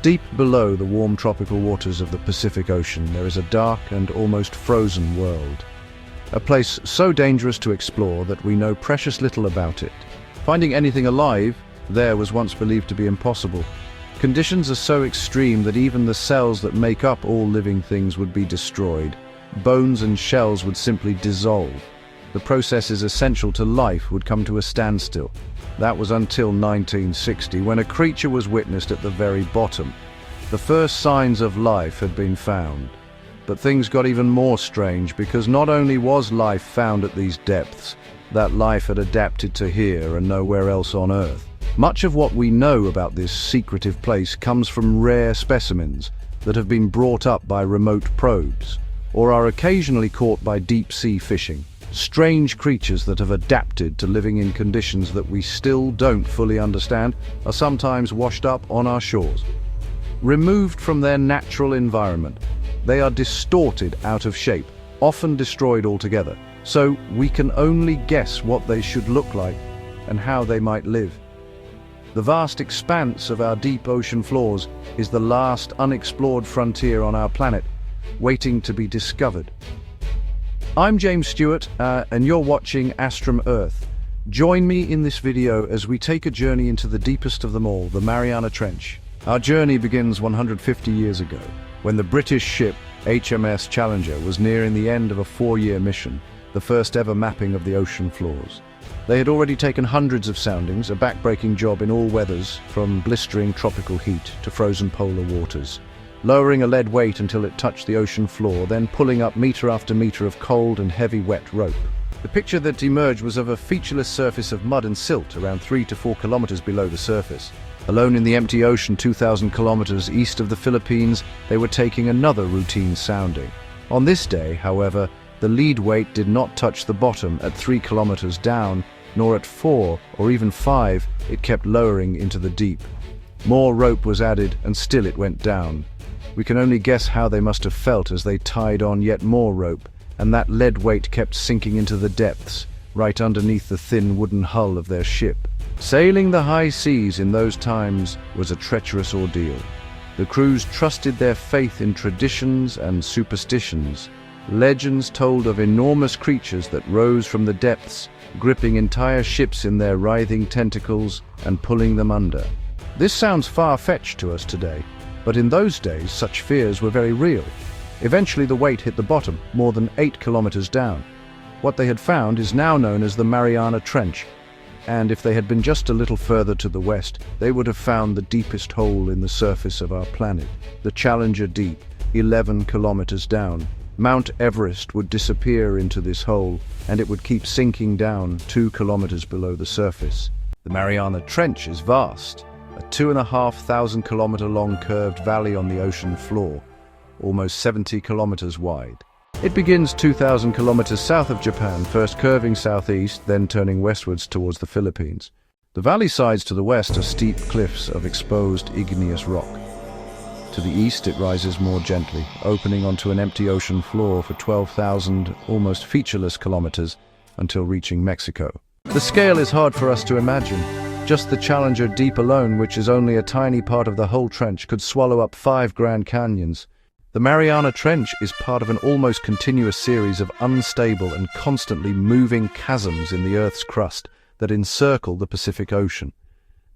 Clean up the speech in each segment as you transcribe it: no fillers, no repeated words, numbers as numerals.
Deep below the warm tropical waters of the Pacific Ocean, there is a dark and almost frozen world. A place so dangerous to explore that we know precious little about it. Finding anything alive there was once believed to be impossible. Conditions are so extreme that even the cells that make up all living things would be destroyed. Bones and shells would simply dissolve. The processes essential to life would come to a standstill. That was until 1960, when a creature was witnessed at the very bottom. The first signs of life had been found. But things got even more strange, because not only was life found at these depths, that life had adapted to here and nowhere else on Earth. Much of what we know about this secretive place comes from rare specimens that have been brought up by remote probes, or are occasionally caught by deep-sea fishing. Strange creatures that have adapted to living in conditions that we still don't fully understand are sometimes washed up on our shores. Removed from their natural environment, they are distorted out of shape, often destroyed altogether, so we can only guess what they should look like and how they might live. The vast expanse of our deep ocean floors is the last unexplored frontier on our planet, waiting to be discovered. I'm James Stewart, and you're watching Astrum Earth. Join me in this video as we take a journey into the deepest of them all, the Mariana Trench. Our journey begins 150 years ago, when the British ship HMS Challenger was nearing the end of a 4-year mission, the first ever mapping of the ocean floors. They had already taken hundreds of soundings, a back-breaking job in all weathers, from blistering tropical heat to frozen polar waters, lowering a lead weight until it touched the ocean floor, then pulling up meter after meter of cold and heavy wet rope. The picture that emerged was of a featureless surface of mud and silt around 3 to 4 kilometers below the surface. Alone in the empty ocean 2,000 kilometers east of the Philippines, they were taking another routine sounding. On this day, however, the lead weight did not touch the bottom at 3 kilometers down, nor at 4 or even 5, it kept lowering into the deep. More rope was added, and still it went down. We can only guess how they must have felt as they tied on yet more rope, and that lead weight kept sinking into the depths, right underneath the thin wooden hull of their ship. Sailing the high seas in those times was a treacherous ordeal. The crews trusted their faith in traditions and superstitions. Legends told of enormous creatures that rose from the depths, gripping entire ships in their writhing tentacles and pulling them under. This sounds far-fetched to us today, but in those days such fears were very real. Eventually the weight hit the bottom, more than 8 kilometers down. What they had found is now known as the Mariana Trench, and if they had been just a little further to the west, they would have found the deepest hole in the surface of our planet, the Challenger Deep, 11 kilometers down. Mount Everest would disappear into this hole, and it would keep sinking down 2 kilometers below the surface. The Mariana Trench is vast, a 2,500 kilometer long curved valley on the ocean floor, almost 70 kilometers wide. It begins 2,000 kilometers south of Japan, first curving southeast, then turning westwards towards the Philippines. The valley sides to the west are steep cliffs of exposed igneous rock. To the east it rises more gently, opening onto an empty ocean floor for 12,000 almost featureless kilometers until reaching Mexico. The scale is hard for us to imagine. Just the Challenger Deep alone, which is only a tiny part of the whole trench, could swallow up 5 Grand Canyons. The Mariana Trench is part of an almost continuous series of unstable and constantly moving chasms in the Earth's crust that encircle the Pacific Ocean.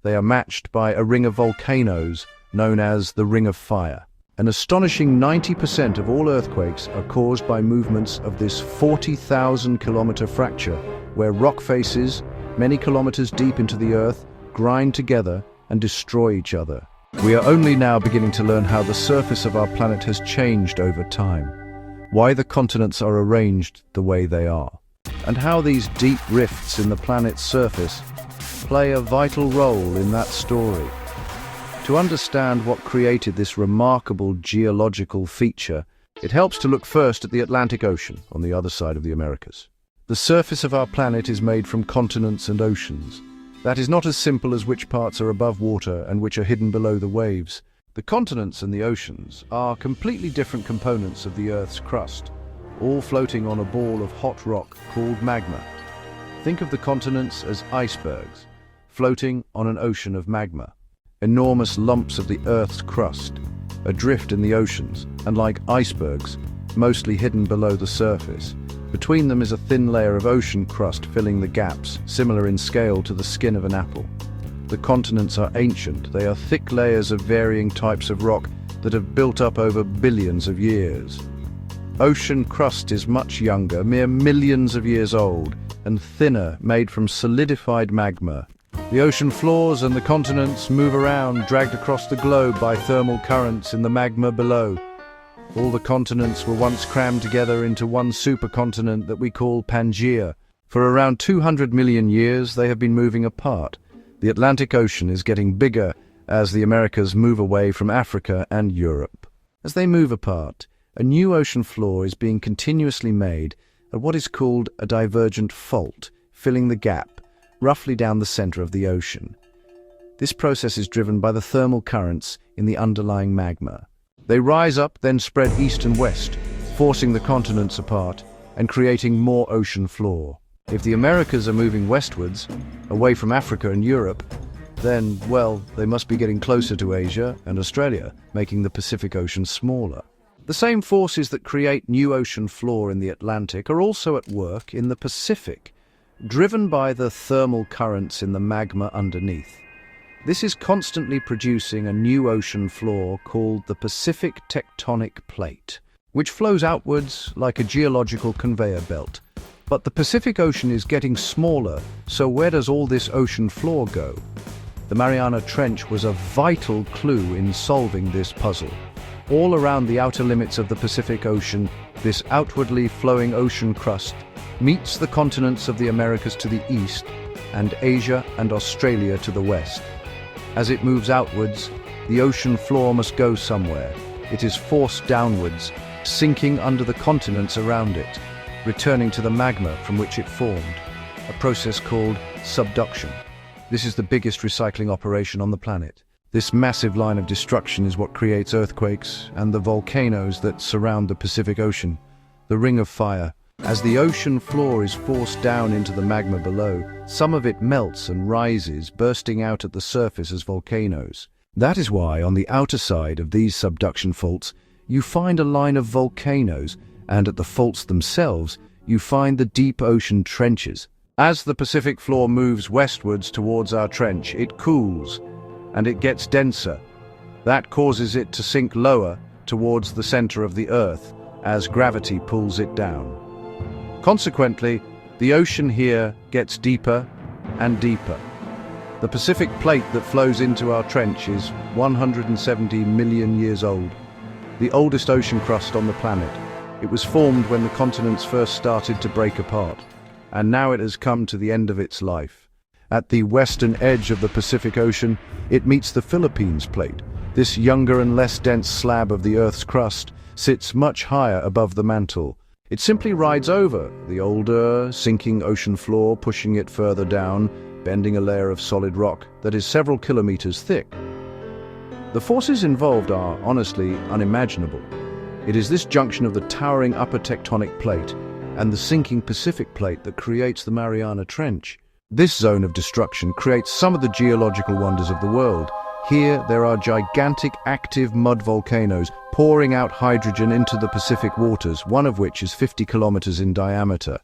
They are matched by a ring of volcanoes known as the Ring of Fire. An astonishing 90% of all earthquakes are caused by movements of this 40,000 kilometer fracture, where rock faces, many kilometers deep into the Earth, grind together and destroy each other. We are only now beginning to learn how the surface of our planet has changed over time, why the continents are arranged the way they are, and how these deep rifts in the planet's surface play a vital role in that story. To understand what created this remarkable geological feature, it helps to look first at the Atlantic Ocean on the other side of the Americas. The surface of our planet is made from continents and oceans. That is not as simple as which parts are above water and which are hidden below the waves. The continents and the oceans are completely different components of the Earth's crust, all floating on a ball of hot rock called magma. Think of the continents as icebergs, floating on an ocean of magma. enormous lumps of the Earth's crust, adrift in the oceans, and like icebergs, mostly hidden below the surface. Between them is a thin layer of ocean crust filling the gaps, similar in scale to the skin of an apple. The continents are ancient. They are thick layers of varying types of rock that have built up over billions of years. Ocean crust is much younger, mere millions of years old, and thinner, made from solidified magma. The ocean floors and the continents move around, dragged across the globe by thermal currents in the magma below. All the continents were once crammed together into one supercontinent that we call Pangaea. For around 200 million years, they have been moving apart. The Atlantic Ocean is getting bigger as the Americas move away from Africa and Europe. As they move apart, a new ocean floor is being continuously made at what is called a divergent fault, filling the gap, roughly down the center of the ocean. This process is driven by the thermal currents in the underlying magma. They rise up, then spread east and west, forcing the continents apart and creating more ocean floor. If the Americas are moving westwards, away from Africa and Europe, then, well, they must be getting closer to Asia and Australia, making the Pacific Ocean smaller. The same forces that create new ocean floor in the Atlantic are also at work in the Pacific, driven by the thermal currents in the magma underneath. This is constantly producing a new ocean floor called the Pacific Tectonic Plate, which flows outwards like a geological conveyor belt. But the Pacific Ocean is getting smaller, so where does all this ocean floor go? The Mariana Trench was a vital clue in solving this puzzle. All around the outer limits of the Pacific Ocean, this outwardly flowing ocean crust meets the continents of the Americas to the east and Asia and Australia to the west. As it moves outwards, the ocean floor must go somewhere. It is forced downwards, sinking under the continents around it, returning to the magma from which it formed, a process called subduction. This is the biggest recycling operation on the planet. This massive line of destruction is what creates earthquakes and the volcanoes that surround the Pacific Ocean, the ring of fire. As the ocean floor is forced down into the magma below, some of it melts and rises, bursting out at the surface as volcanoes. That is why on the outer side of these subduction faults, you find a line of volcanoes, and at the faults themselves, you find the deep ocean trenches. As the Pacific floor moves westwards towards our trench, it cools, and it gets denser. That causes it to sink lower towards the center of the Earth as gravity pulls it down. Consequently, the ocean here gets deeper and deeper. The Pacific Plate that flows into our trench is 170 million years old, the oldest ocean crust on the planet. It was formed when the continents first started to break apart, and now it has come to the end of its life. At the western edge of the Pacific Ocean, it meets the Philippines Plate. This younger and less dense slab of the Earth's crust sits much higher above the mantle. It simply rides over the older, sinking ocean floor, pushing it further down, bending a layer of solid rock that is several kilometers thick. The forces involved are, honestly, unimaginable. It is this junction of the towering upper tectonic plate and the sinking Pacific Plate that creates the Mariana Trench. This zone of destruction creates some of the geological wonders of the world. Here, there are gigantic active mud volcanoes pouring out hydrogen into the Pacific waters, one of which is 50 kilometers in diameter.